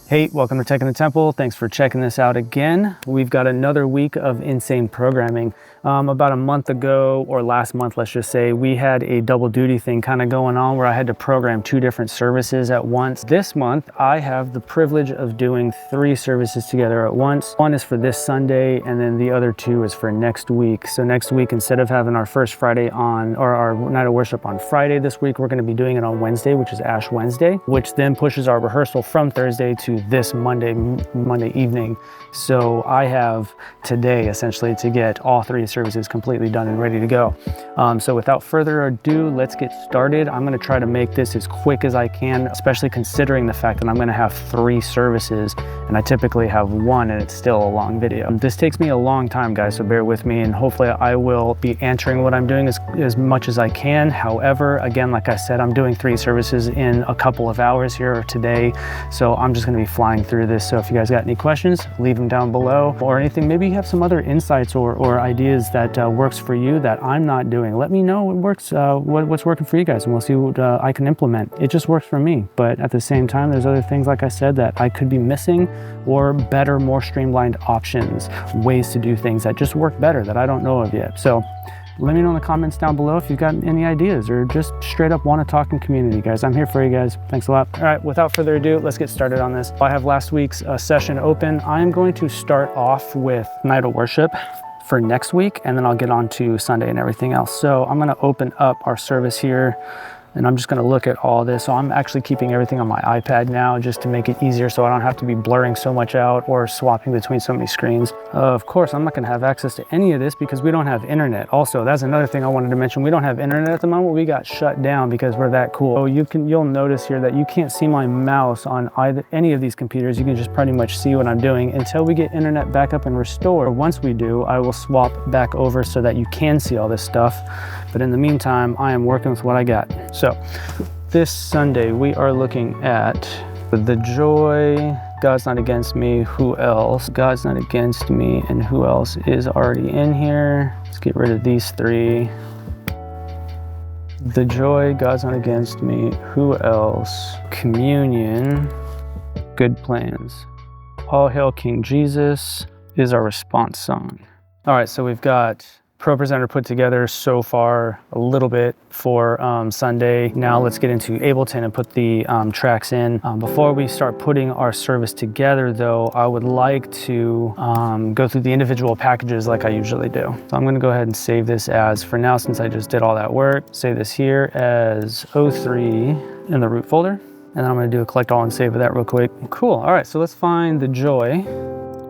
Hey, welcome to Tech in the Temple. Thanks for checking this out again. We've got another week of insane programming. About a month ago, or last month, let's just say, we had a double duty thing kind of going on where I had to program 2 different services at once. This month, I have the privilege of doing 3 services together at once. One is for this Sunday, and then the other 2 is for next week. So next week, instead of having our first Friday on, or our night of worship on Friday this week, we're going to be doing it on Wednesday, which is Ash Wednesday, which then pushes our rehearsal from Thursday to this Monday evening. So I have today essentially to get all 3 services completely done and ready to go. So without further ado, let's get started. I'm going to try to make this as quick as I can, especially considering the fact that I'm going to have 3 services and I typically have 1 and it's still a long video. This takes me a long time, guys, so bear with me, and hopefully I will be answering what I'm doing as much as I can. However, again, like I said, I'm doing 3 services in a couple of hours here today, so I'm just going to be flying through this. So if you guys got any questions, leave them down below, or anything, maybe you have some other insights or ideas that works for you that I'm not doing. Let me know what works, what's working for you guys, and we'll see what I can implement. It just works for me, but at the same time, there's other things, like I said, that I could be missing, or better, more streamlined options, ways to do things that just work better that I don't know of yet. So let me know in the comments down below if you've got any ideas, or just straight up want to talk in community, guys. I'm here for you guys. Thanks a lot. All right, without further ado, let's get started on this. I have last week's session open. I'm going to start off with night of worship for next week, and then I'll get on to Sunday and everything else. So I'm going to open up our service here, and I'm just going to look at all this. So I'm actually keeping everything on my iPad now just to make it easier so I don't have to be blurring so much out or swapping between so many screens. Of course, I'm not going to have access to any of this because we don't have internet. Also, that's another thing I wanted to mention. We don't have internet at the moment. We got shut down because we're that cool. So you'll notice here that you can't see my mouse on any of these computers. You can just pretty much see what I'm doing until we get internet back up and restored. Once we do, I will swap back over so that you can see all this stuff. But in the meantime, I am working with what I got. So this Sunday, we are looking at The Joy, God's Not Against Me, Who Else? God's Not Against Me, and Who Else is already in here. Let's get rid of these 3. The Joy, God's Not Against Me, Who Else? Communion, Good Plans. All Hail King Jesus is our response song. All right, so we've got ProPresenter put together so far a little bit for Sunday. Now let's get into Ableton and put the tracks in. Before we start putting our service together though, I would like to go through the individual packages like I usually do. So I'm gonna go ahead and save this as, for now, since I just did all that work, save this here as 03 in the root folder. And then I'm gonna do a collect all and save of that real quick. Cool, all right, so let's find The Joy.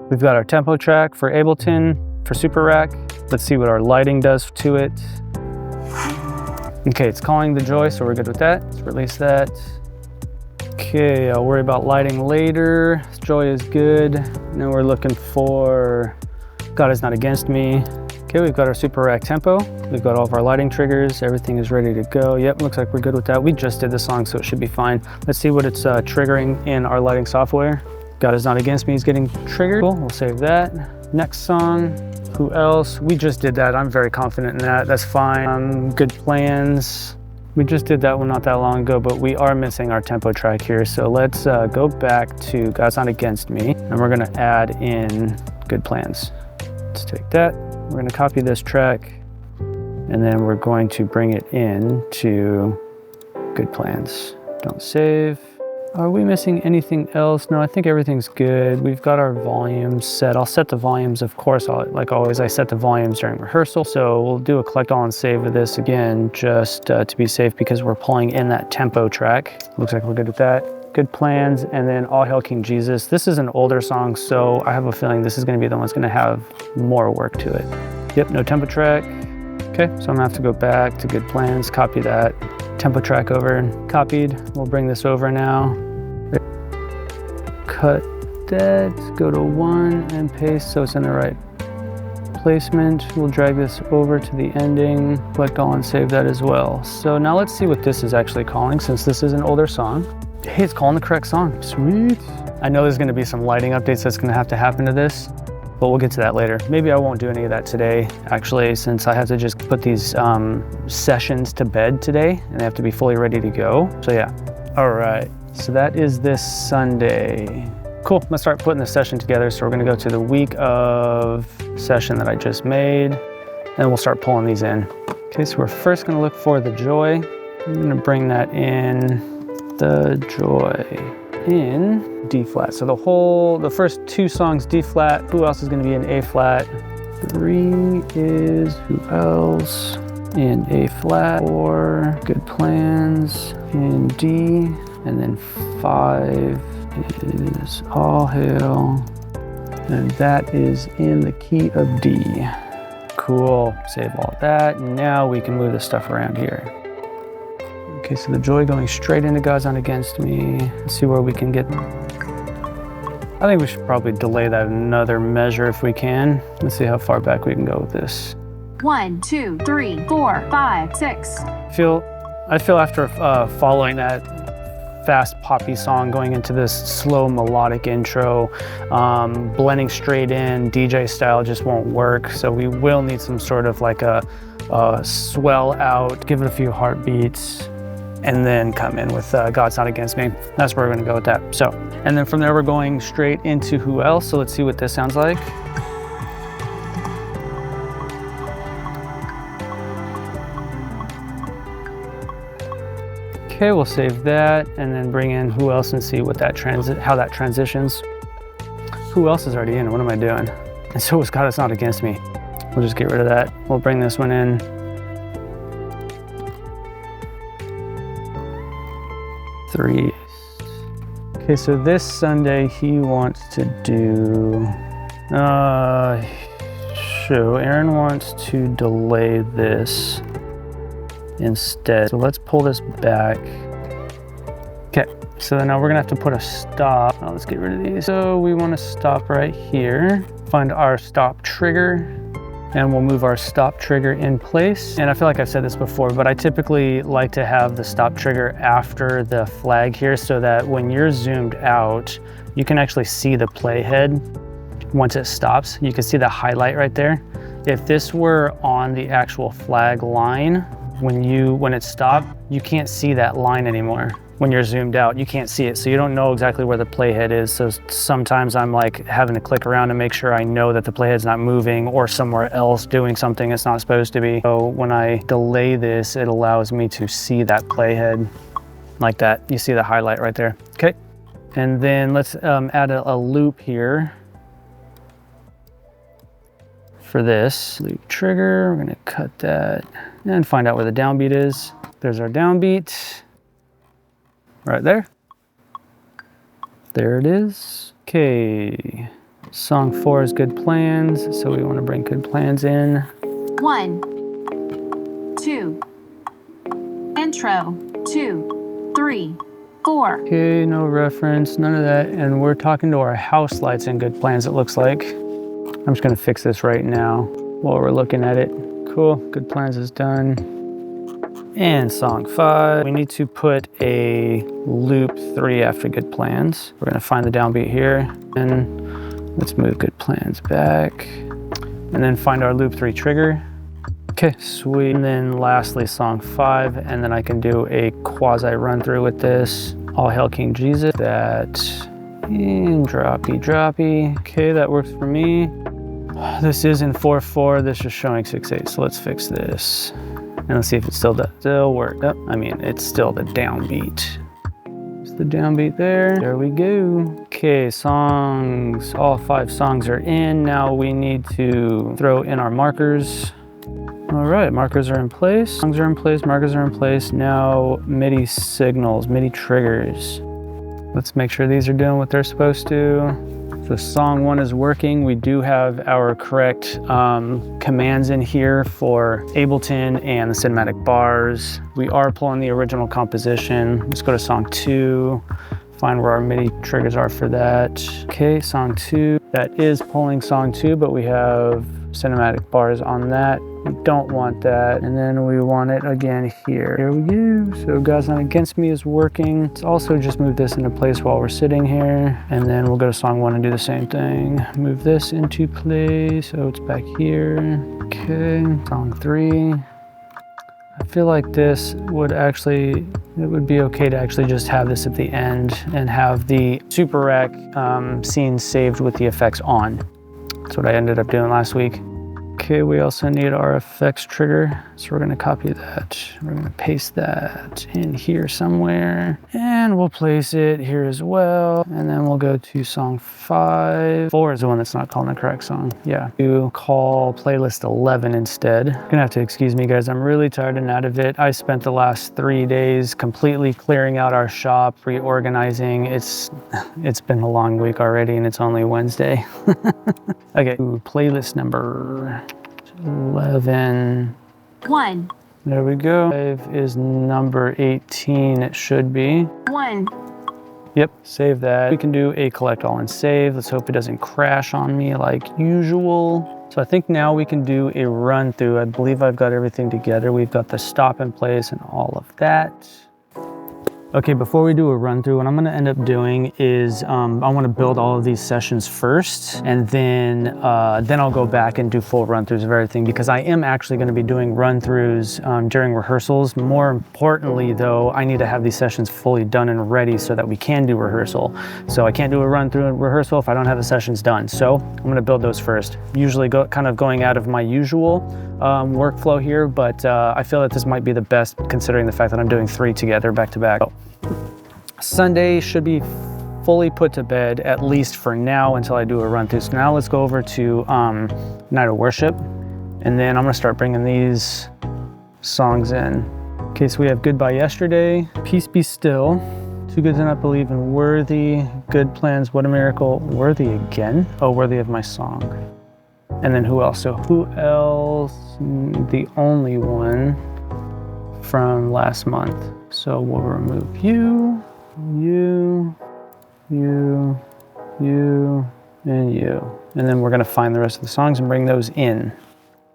We've got our tempo track for Ableton, for Super Rack. Let's see what our lighting does to it. Okay, it's calling The Joy, so we're good with that. Let's release that. Okay, I'll worry about lighting later. Joy is good. Now we're looking for God Is Not Against Me. Okay, we've got our Super Rack tempo. We've got all of our lighting triggers. Everything is ready to go. Yep, looks like we're good with that. We just did the song, so it should be fine. Let's see what it's triggering in our lighting software. God Is Not Against Me is getting triggered. Cool, we'll save that. Next song. Who Else? We just did that. I'm very confident in that. That's fine. Good Plans. We just did that one not that long ago, but we are missing our tempo track here. So let's go back to God's Not Against Me, and we're gonna add in Good Plans. Let's take that. We're gonna copy this track, and then we're going to bring it in to Good Plans. Don't save. Are we missing anything else? No, I think everything's good. We've got our volumes set. I'll set the volumes, of course, like always, I set the volumes during rehearsal. So we'll do a collect all and save of this again, just to be safe, because we're pulling in that tempo track. Looks like we're good with that. Good Plans, and then All Hail King Jesus. This is an older song, so I have a feeling this is gonna be the one that's gonna have more work to it. Yep, no tempo track. Okay, so I'm gonna have to go back to Good Plans, copy that tempo track over, copied. We'll bring this over now. Cut that, go to 1 and paste so it's in the right placement. We'll drag this over to the ending, collect all and save that as well. So now let's see what this is actually calling, since this is an older song. Hey, it's calling the correct song, sweet. I know there's gonna be some lighting updates that's gonna have to happen to this, but we'll get to that later. Maybe I won't do any of that today, actually, since I have to just put these sessions to bed today, and they have to be fully ready to go. So yeah, all right. So that is this Sunday. cool, let's start putting the session together. So we're gonna go to the week of session that I just made, and we'll start pulling these in. Okay, so we're first gonna look for the joy. I'm gonna bring that in, the joy, in D flat. So the first 2 songs D flat, who else is gonna be in A flat? 3 is who else? In A flat, 4, good plans, in D, and then 5 is all hail, and that is in the key of D. Cool, save all that. Now we can move the stuff around here. Okay, so the joy going straight into God's Not Against Me. Let's see where we can get. I think we should probably delay that another measure if we can. Let's see how far back we can go with this. 1, 2, 3, 4, 5, 6. I feel after following that fast poppy song, going into this slow melodic intro, blending straight in, DJ style just won't work. So we will need some sort of like a swell out, give it a few heartbeats, and then come in with God's Not Against Me. That's where we're gonna go with that. So, and then from there we're going straight into who else. So let's see what this sounds like. Okay, we'll save that and then bring in who else and see what that how that transitions. Who else is already in? What am I doing? And so is God Is Not Against Me. We'll just get rid of that. We'll bring this one in. Three. Okay, so this Sunday he wants to do, Aaron wants to delay this instead. So let's pull this back. Okay, so now we're gonna have to put a stop. Oh, let's get rid of these. So we want to stop right here, find our stop trigger, and we'll move our stop trigger in place. And I feel like I've said this before, but I typically like to have the stop trigger after the flag here so that when you're zoomed out, you can actually see the playhead. Once it stops, you can see the highlight right there. If this were on the actual flag line, when it stopped, you can't see that line anymore. When you're zoomed out, you can't see it. So you don't know exactly where the playhead is. So sometimes I'm like having to click around to make sure I know that the playhead's not moving or somewhere else doing something it's not supposed to be. So when I delay this, it allows me to see that playhead like that. You see the highlight right there. Okay. And then let's add a loop here for this loop trigger. We're gonna cut that and find out where the downbeat is. There's our downbeat. Right there. There it is. Okay. Song 4 is Good Plans. So we want to bring Good Plans in. 1, 2, intro, 2, 3, 4. Okay, no reference, none of that. And we're talking to our house lights in Good Plans, it looks like. I'm just gonna fix this right now while we're looking at it. Cool, Good Plans is done. And song 5, we need to put a loop 3 after Good Plans. We're gonna find the downbeat here, and let's move Good Plans back. And then find our loop 3 trigger. Okay, sweet. And then lastly, song 5, and then I can do a quasi run through with this. All Hail King Jesus, that, and droppy. Okay, that works for me. This is in 4/4, this is showing 6/8, so let's fix this. And let's see if it still worked. Oh, I mean, it's still the downbeat. It's the downbeat there. There we go. Okay, songs, all 5 songs are in. Now we need to throw in our markers. All right, markers are in place. Songs are in place, markers are in place. Now MIDI signals, MIDI triggers. Let's make sure these are doing what they're supposed to. So song 1 is working. We do have our correct commands in here for Ableton and the cinematic bars. We are pulling the original composition. Let's go to song 2, find where our MIDI triggers are for that. Okay, song 2, that is pulling song 2, but we have cinematic bars on that. We don't want that. And then we want it again here. Here we go. So God's Not Against Me is working. Let's also just move this into place while we're sitting here. And then we'll go to song 1 and do the same thing. Move this into place. So it's back here. Okay, song 3. I feel like this would actually, it would be okay to actually just have this at the end and have the Super Rack scene saved with the effects on. That's what I ended up doing last week. Okay, we also need our effects trigger. So we're gonna copy that. We're gonna paste that in here somewhere. And we'll place it here as well. And then we'll go to song 5. 4 is the one that's not calling the correct song. Yeah, you call playlist 11 instead. You're gonna have to excuse me guys, I'm really tired and out of it. I spent the last 3 days completely clearing out our shop, reorganizing. It's been a long week already and it's only Wednesday. Okay, playlist number 11. 1. There we go. 5 is number 18, it should be. 1. Yep, save that. We can do a collect all and save. Let's hope it doesn't crash on me like usual. So I think now we can do a run through. I believe I've got everything together. We've got the stop in place and all of that. Okay, before we do a run through, what I'm gonna end up doing is I wanna build all of these sessions first, and then I'll go back and do full run throughs of everything, because I am actually gonna be doing run throughs during rehearsals. More importantly though, I need to have these sessions fully done and ready so that we can do rehearsal. So I can't do a run through and rehearsal if I don't have the sessions done. So I'm gonna build those first. Usually kind of going out of my usual workflow here, but I feel that this might be the best considering the fact that I'm doing 3 together back to back. Sunday should be fully put to bed, at least for now, until I do a run through. So now let's go over to Night of Worship, and then I'm gonna start bringing these songs in. Okay, so we have Goodbye Yesterday, Peace Be Still, Too Good to Not Believe in, Worthy, Good Plans, What a Miracle, Worthy again? Oh, Worthy of My Song. And then who else? So who else? The only one from last month. So we'll remove you, you, you, you, and you. And then we're gonna find the rest of the songs and bring those in.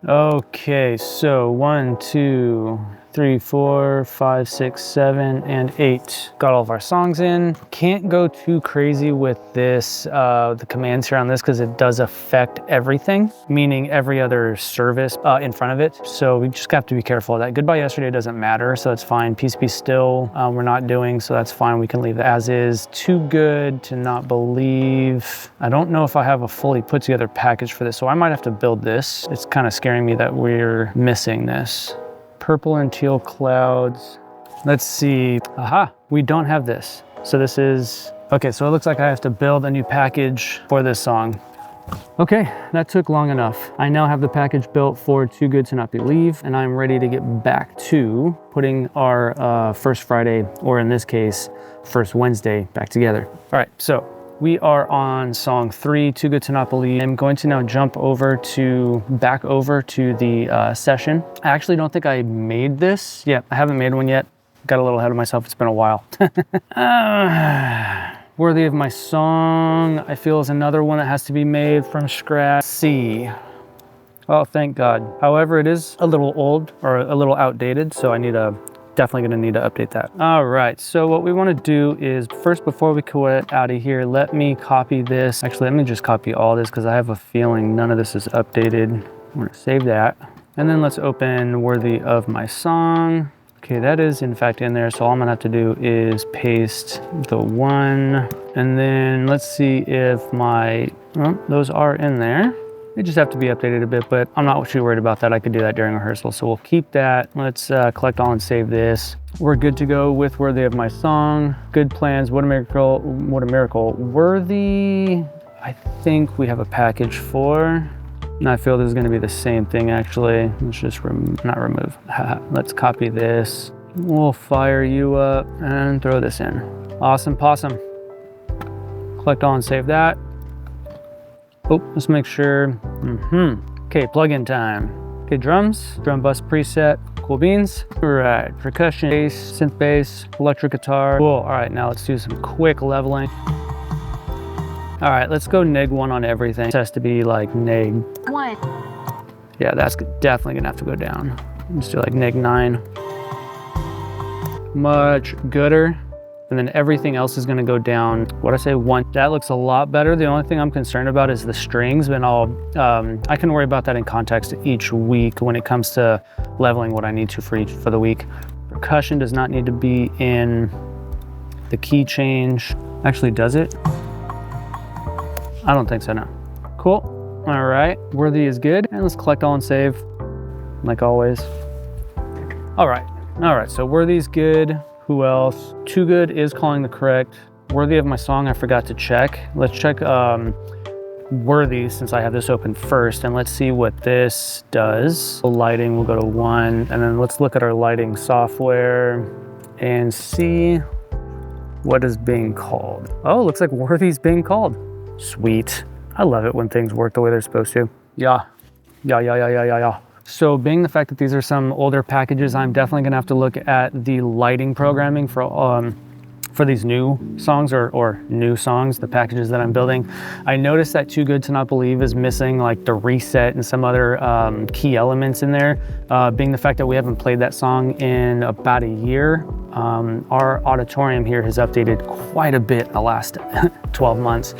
Okay, so 1, 2, 3, 4, 5, 6, 7, and 8. Got all of our songs in. Can't go too crazy with this, the commands here on this, because it does affect everything, meaning every other service in front of it. So we just have to be careful of that. Goodbye Yesterday doesn't matter, so that's fine. Peace Be Still, we're not doing, so that's fine. We can leave it as is. Too Good to Not Believe. I don't know if I have a fully put together package for this, so I might have to build this. It's kind of scaring me that we're missing this. Purple and Teal Clouds. Let's see. Aha, we don't have this. So this is, okay, so it looks like I have to build a new package for this song. Okay, that took long enough. I now have the package built for Too Good to Not Believe, and I'm ready to get back to putting our first Friday, or in this case, first Wednesday, back together. All right, so we are on song 3, Too Good to Not Believe. I'm going to now jump back over to the session. I actually don't think I made this. Yeah, I haven't made one yet. Got a little ahead of myself, it's been a while. Worthy of My Song, I feel, is another one that has to be made from scratch. C. Oh, thank God. However, it is a little old, or a little outdated, so definitely gonna need to update that. All right, so what we wanna do is, first, before we quit out of here, let me copy this. Actually, let me just copy all this, because I have a feeling none of this is updated. I'm gonna save that. And then let's open Worthy of My Song. Okay, that is in fact in there, so all I'm gonna have to do is paste the 1. And then let's see if those are in there. They just have to be updated a bit, but I'm not too worried about that. I could do that during rehearsal, so we'll keep that. Let's collect all and save this. We're good to go with Worthy of My Song. Good Plans, What a Miracle, What a Miracle. Worthy, I think we have a package for. And I feel this is gonna be the same thing actually. Let's just not remove. Let's copy this. We'll fire you up and throw this in. Awesome possum. Collect all and save that. Oh, let's make sure. Okay, plugin time. Okay, drums, drum bus preset, cool beans. All right, percussion, bass, synth bass, electric guitar. Cool, all right, now let's do some quick leveling. All right, let's go neg 1 on everything. This has to be like neg 1. Yeah, that's definitely gonna have to go down. Let's do like neg 9. Much gooder. and then everything else is gonna go down, what'd I say, 1. That looks a lot better. The only thing I'm concerned about is the strings, but I can worry about that in context each week when it comes to leveling what I need to for the week. Percussion does not need to be in the key change. Actually, does it? I don't think so, no. Cool. All right, worthy is good. And let's collect all and save, like always. All right, so worthy is good. Who else? Too good is calling the correct. Worthy of my song, I forgot to check. Let's check worthy since I have this open first, and let's see what this does. The lighting will go to 1, and then let's look at our lighting software and see what is being called. Oh, looks like worthy's being called. Sweet. I love it when things work the way they're supposed to. Yeah. So being the fact that these are some older packages, I'm definitely gonna have to look at the lighting programming for these new songs or new songs, the packages that I'm building. I noticed that Too Good to Not Believe is missing like the reset and some other key elements in there. Being the fact that we haven't played that song in about a year, our auditorium here has updated quite a bit in the last 12 months.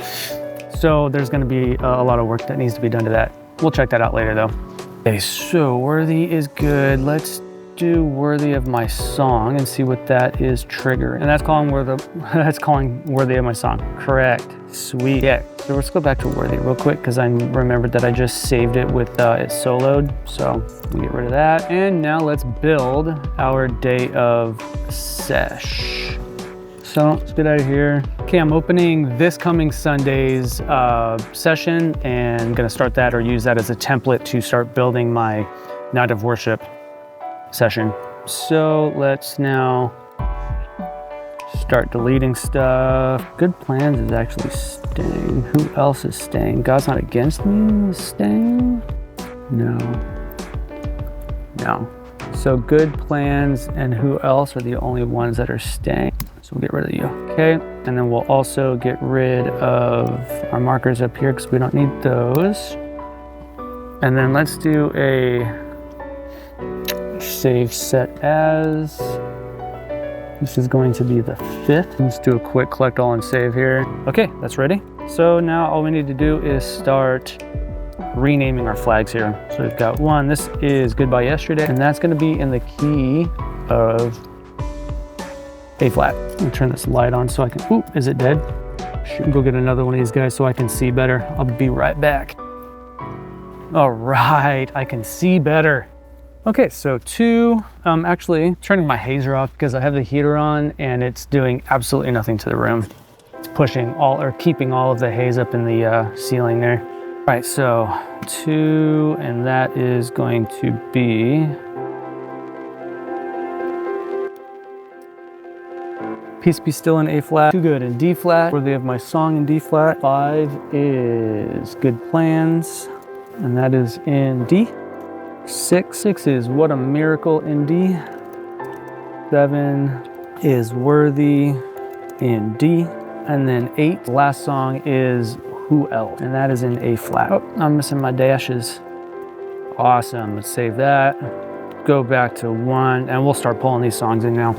So there's gonna be a lot of work that needs to be done to that. We'll check that out later though. Okay, so worthy is good. Let's do worthy of my song and see what that is triggering. And that's calling worthy of my song. Correct. Sweet. Yeah. So let's go back to worthy real quick because I remembered that I just saved it with it soloed. So we get rid of that. And now let's build our day of sesh. So let's get out of here. Okay, I'm opening this coming Sunday's session and gonna start that or use that as a template to start building my night of worship session. So let's now start deleting stuff. Good Plans is actually staying. Who else is staying? God's Not Against Me is staying? No. So Good Plans and Who Else are the only ones that are staying. So we'll get rid of you, okay? And then we'll also get rid of our markers up here because we don't need those. And then let's do a save set as. This is going to be the 5th. Let's do a quick collect all and save here. Okay, that's ready. So now all we need to do is start renaming our flags here. So we've got 1, this is Goodbye Yesterday, and that's gonna be in the key of A flat. I'm gonna turn this light on so I can, ooh, is it dead? Should go get another one of these guys so I can see better. I'll be right back. All right, I can see better. Okay, so 2, actually turning my hazer off because I have the heater on and it's doing absolutely nothing to the room. It's pushing all, or keeping all of the haze up in the ceiling there. All right, so 2, and that is going to be Peace Be Still in A flat, Too Good in D flat, Worthy of My Song in D flat. 5 is Good Plans, and that is in D. 6 is What a Miracle in D. 7 is Worthy in D. And then 8, the last song is Who Else, and that is in A flat. Oh, I'm missing my dashes. Awesome, let's save that. Go back to 1, and we'll start pulling these songs in now.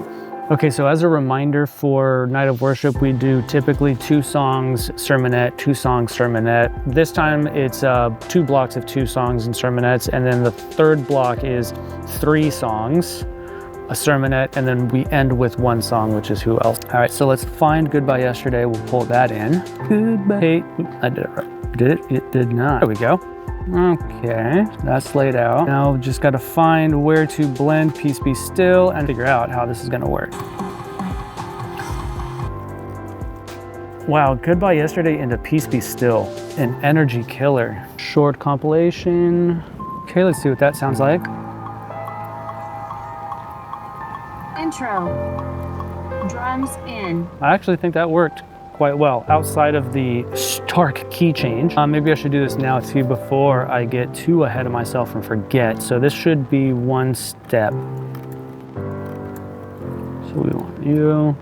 Okay, so as a reminder for Night of Worship, we do typically 2 songs sermonette, 2 songs sermonette. This time it's 2 blocks of 2 songs and sermonettes, and then the 3rd block is 3 songs, a sermonette, and then we end with 1 song, which is Who Else. All right, so let's find Goodbye Yesterday. We'll pull that in. Goodbye. Hey, I did it right. Did it? It did not. There we go. Okay, that's laid out. Now just gotta find where to blend Peace Be Still and figure out how this is gonna work. Wow, Goodbye Yesterday into Peace Be Still, an energy killer. Short compilation. Okay, let's see what that sounds like. Intro. Drums in. I actually think that worked quite well outside of the stark key change. Maybe I should do this now too before I get too ahead of myself and forget. So this should be 1 step. So we want you.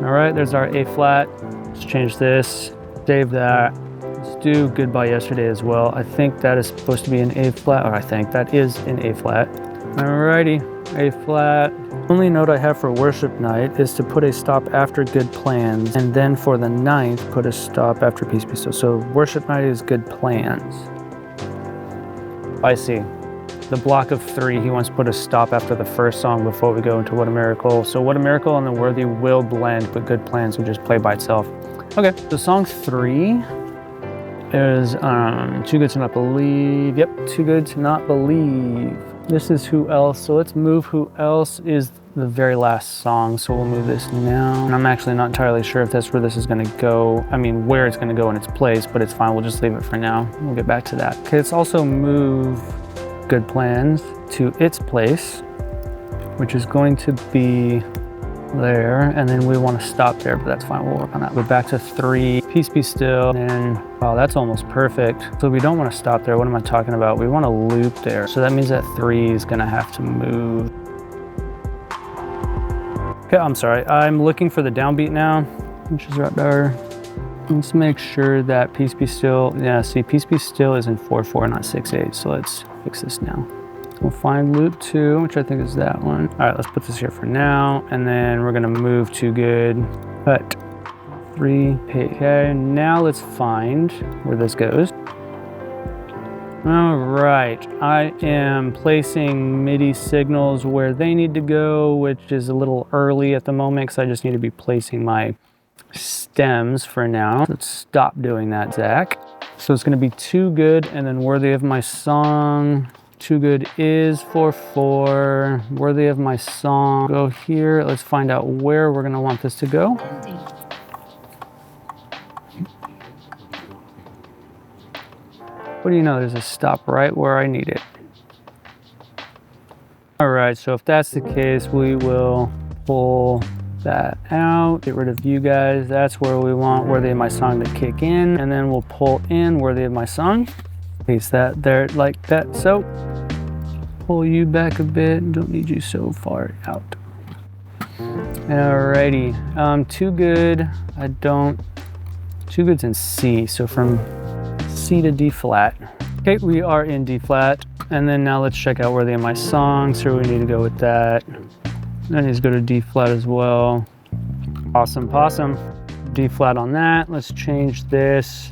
All right, there's our A flat. Let's change this, save that. Let's do Goodbye Yesterday as well. I think that is supposed to be an A flat, or I think that is an A flat. Alrighty, A flat. Only note I have for worship night is to put a stop after good plans, and then for the 9th, put a stop after peace be still. So worship night is good plans. I see. The block of 3, he wants to put a stop after the first song before we go into What a Miracle. So What a Miracle and The Worthy will blend, but good plans will just play by itself. Okay, so song 3 is Too Good to Not Believe. Yep, Too Good to Not Believe. This is Who Else. So let's move Who Else is the very last song. So we'll move this now. And I'm actually not entirely sure if that's where this is gonna go. I mean, where it's gonna go in its place, but it's fine. We'll just leave it for now. We'll get back to that. Okay, let's also move Good Plans to its place, which is going to be there, and then we want to stop there, but that's fine, we'll work on that. We're back to 3, Peace Be Still, and wow, that's almost perfect. So we don't want to stop there. What am I talking about? We want to loop there. So that means that 3 is gonna have to move. Okay, I'm sorry, I'm looking for the downbeat now, which is right there. Let's make sure that Peace Be Still, yeah, see, Peace Be Still is in 4/4, not 6/8, so let's fix this now. We'll find loop 2, which I think is that one. All right, let's put this here for now, and then we're gonna move to good, cut, 3, okay, now let's find where this goes. All right, I am placing MIDI signals where they need to go, which is a little early at the moment, because I just need to be placing my stems for now. Let's stop doing that, Zach. So it's gonna be Too Good and then Worthy of My Song. Too Good is 4/4. Worthy of My Song. Go here. Let's find out where we're gonna want this to go. What do you know? There's a stop right where I need it. All right, so if that's the case, we will pull that out, get rid of you guys. That's where we want Worthy of My Song to kick in, and then we'll pull in Worthy of My Song. Place that there like that. So pull you back a bit. Don't need you so far out. Alrighty, Too Good. Too Good's in C, so from C to D flat. Okay, we are in D flat, and then now let's check out Worthy of My Song. So we need to go with that. That needs to go to D flat as well. Awesome possum. D flat on that. Let's change this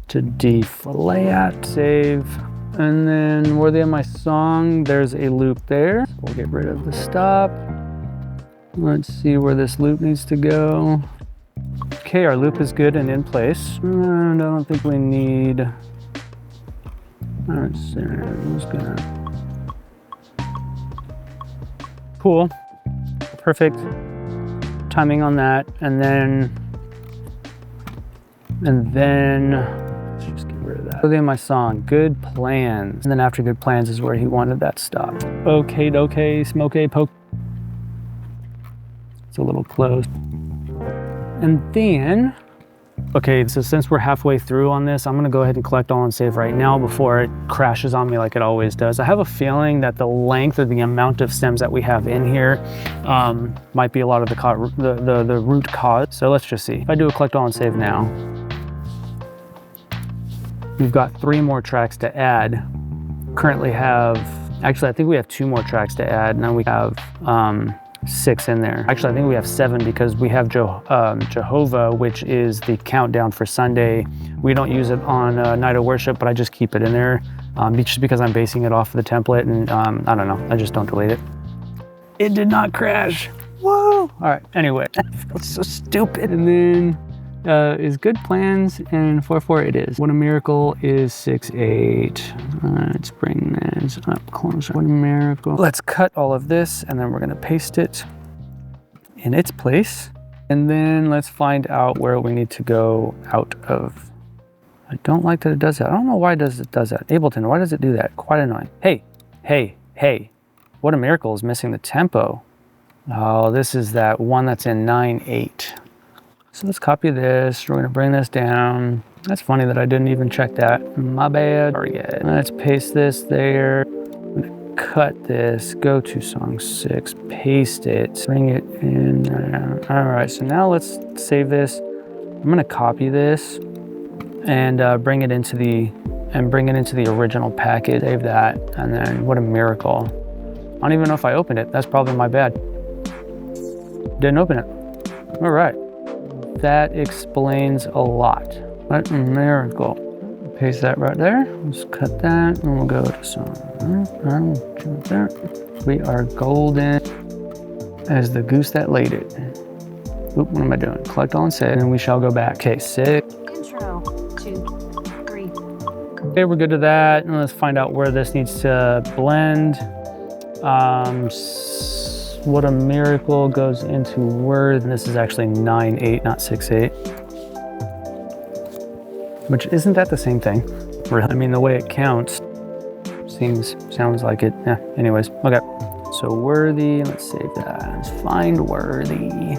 to D flat. Save. And then Worthy of My Song, there's a loop there. We'll get rid of the stop. Let's see where this loop needs to go. Okay, our loop is good and in place. And I don't think we need. Let's see. Who's gonna. Cool, perfect timing on that, and then let's just get rid of that. Worthy of My Song, Good Plans, and then after Good Plans is where he wanted that stop. Okay, smokey poke. It's a little close. And then, okay, so since we're halfway through on this, I'm gonna go ahead and collect all and save right now before it crashes on me like it always does. I have a feeling that the length or the amount of stems that we have in here might be a lot of the root cause. So let's just see. If I do a collect all and save now, we've got 3 more tracks to add. Currently have, actually I think we have 2 more tracks to add. Now we have 6 in there. Actually, I think we have 7 because we have Jehovah, which is the countdown for Sunday. We don't use it on Night of Worship, but I just keep it in there just because I'm basing it off of the template, and I don't know, I just don't delete it. It did not crash. Whoa! All right, anyway, that's so stupid. And then is Good Plans, and 4/4 it is. What a Miracle is 6/8. Let's bring this up closer. What a Miracle. Let's cut all of this, and then we're gonna paste it in its place. And then let's find out where we need to go out of. I don't like that it does that. I don't know why it does that. Ableton, why does it do that? Quite annoying. Hey. What a Miracle is missing the tempo. Oh, this is that one that's in 9/8. So let's copy this. We're gonna bring this down. That's funny that I didn't even check that. My bad. Let's paste this there. I'm gonna cut this, go to song 6, paste it, bring it in there. All right, so now let's save this. I'm gonna copy this and bring it into the original package. Save that, and then What a Miracle. don't even know if I opened it. That's probably my bad. Didn't open it. All right. That explains a lot. What a miracle. Paste that right there. Let's cut that and we'll go to some. There. We are golden as the goose that laid it. Oop, what am I doing? Collect all and save, and we shall go back. Okay, 6. Intro. 2, 3. Okay, we're good to that. And let's find out where this needs to blend. What a miracle goes into Word. And this is actually 9/8, not 6/8. Which isn't that the same thing? Really? I mean, the way it counts sounds like it. Yeah, anyways, okay. So Worthy, let's save that. Let's find Worthy.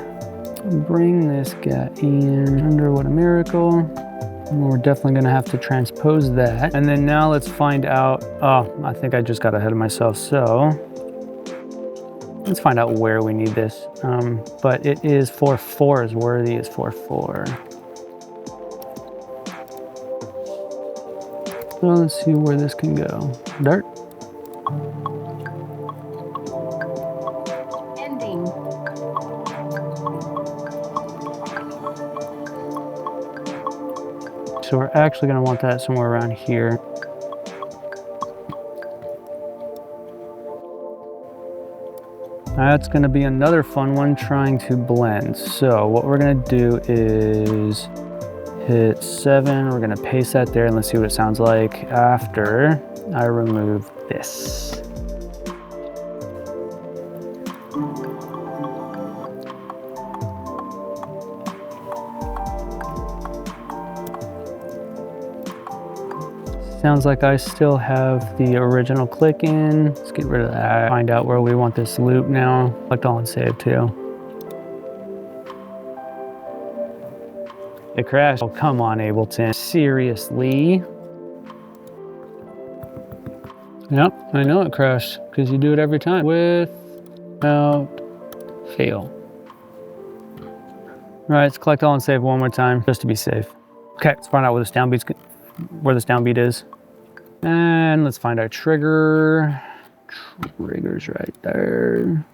Bring this guy in under What a Miracle. And we're definitely gonna have to transpose that. And then now let's find out, oh, I think I just got ahead of myself. So let's find out where we need this. But it is 4/4 is Worthy is 4/4. So let's see where this can go. Dirt. Ending. So we're actually gonna want that somewhere around here. That's gonna be another fun one trying to blend. So what we're gonna do is hit 7, we're gonna paste that there and let's see what it sounds like after I remove this. Sounds like I still have the original click in. Let's get rid of that. Find out where we want this loop now. Select all and save too. It crashed. Oh, come on, Ableton. Seriously? Yep, I know it crashed because you do it every time. Without fail. All right, let's collect all and save one more time just to be safe. Okay, let's find out where this downbeat is. And let's find our trigger. Trigger's right there.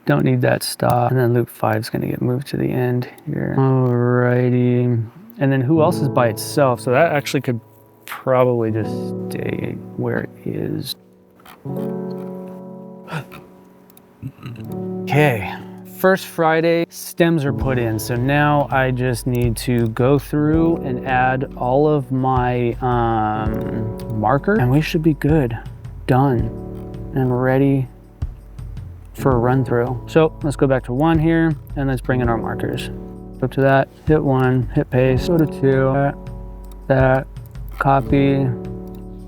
Don't need that stop. And then loop 5 is gonna get moved to the end here. Alrighty. And then who else is by itself? So that actually could probably just stay where it is. Okay. First Friday, stems are put in. So now I just need to go through and add all of my marker and we should be good. Done and ready for a run through. So let's go back to 1 here and let's bring in our markers. Go to that, hit 1, hit paste, go to 2, that, copy,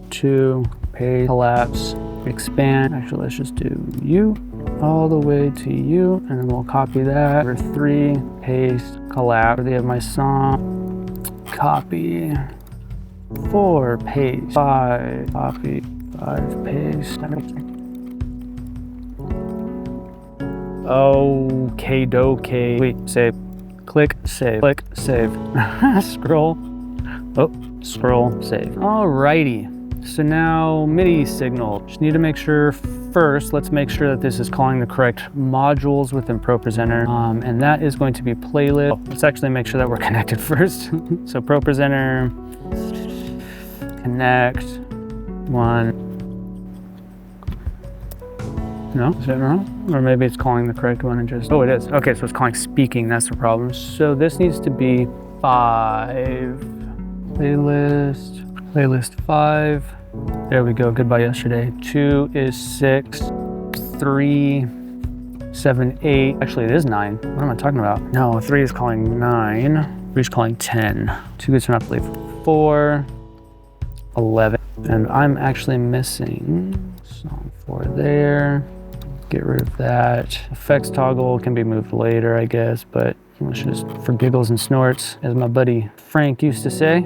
2, paste, collapse, expand. Actually, let's just do U all the way to U and then we'll copy that. For 3, paste, collapse. They have my song, copy, 4, paste, 5, copy, 5, paste. Okay, dokey. Wait, save. Click, save. Click, save. Scroll. Oh, scroll, save. Alrighty. So now MIDI signal. Just need to make sure first, let's make sure that this is calling the correct modules within ProPresenter. And that is going to be playlist. Oh, let's actually make sure that we're connected first. So ProPresenter, connect, 1. No, is that wrong? Or maybe it's calling the correct one and just, oh, it is. Okay, so it's calling speaking, that's the problem. So this needs to be 5. Playlist 5. There we go, goodbye yesterday. 2 is 6, 3, 7, 8. Actually, it is 9. What am I talking about? No, 3 is calling 9. 3 is calling 10. 2 gets enough to leave. 4, 11. And I'm actually missing song 4 there. Get rid of that. Effects toggle can be moved later, I guess, but let's just for giggles and snorts, as my buddy Frank used to say.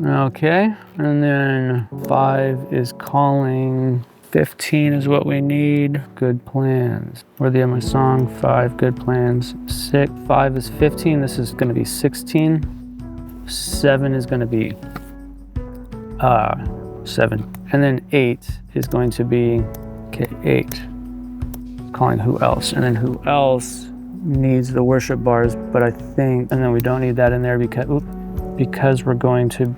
Okay, and then 5 is calling, 15 is what we need. Good plans. Where the my song, 5, good plans. 6, 5 is 15, this is gonna be 16. 7 is gonna be 7. And then 8 is going to be, okay, 8. calling who else, and then who else needs the worship bars, but I think, and then we don't need that in there because we're going to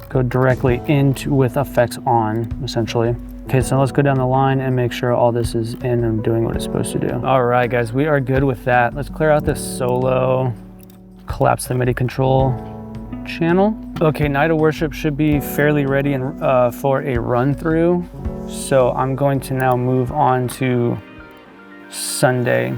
go directly into with effects on, essentially. Okay, so let's go down the line and make sure all this is in and doing what it's supposed to do. All right, guys, we are good with that. Let's clear out this solo, collapse the MIDI control channel. Okay, Night of Worship should be fairly ready and for a run through. So I'm going to now move on to Sunday.